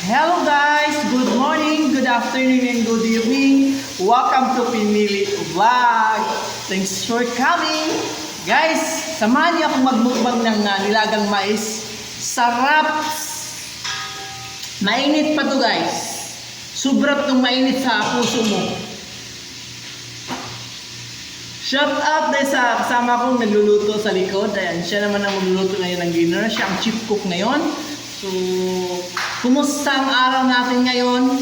Hello guys! Good morning, good afternoon, and good evening. Welcome to Pinili Vlog. Thanks for coming. Guys, samahan niyo akong magmukbang ng nilagang mais. Sarap! Mainit pa to guys. Sobrang itong mainit sa puso mo. Shout out dahil sa kasama kong nagluluto sa likod. Ayan, siya naman ang magluluto ngayon ng dinner. Siya ang chief cook ngayon. So, kumusta ang araw natin ngayon?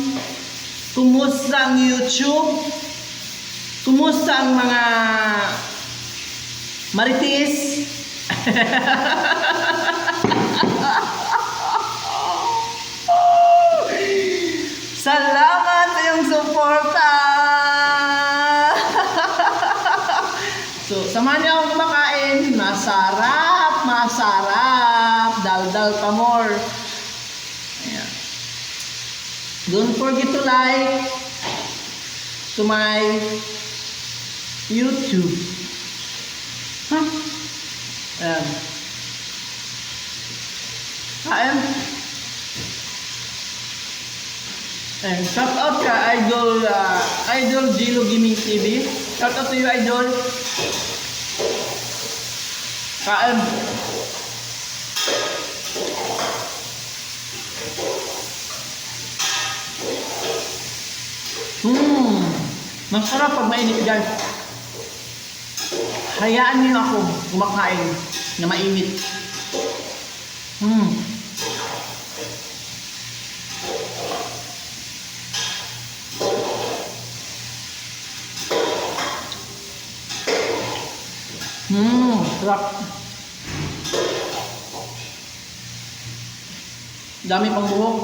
Kumusta ang YouTube? Kumusta ang mga marites? Salamat sa iyong suporta! So, samahan niyo akong kumakain. Masarap, masarap. Dal-dal pa more. Ayan. Don't forget to like to my YouTube. Huh? Ayan. Kain. And shout out ka Idol Gilo Gaming TV. Shout out to you, Idol. Kain. Masarap pag mainit guys. Hayaan niyo ako kumakain na mainit. Sarap. Dami pang buhok.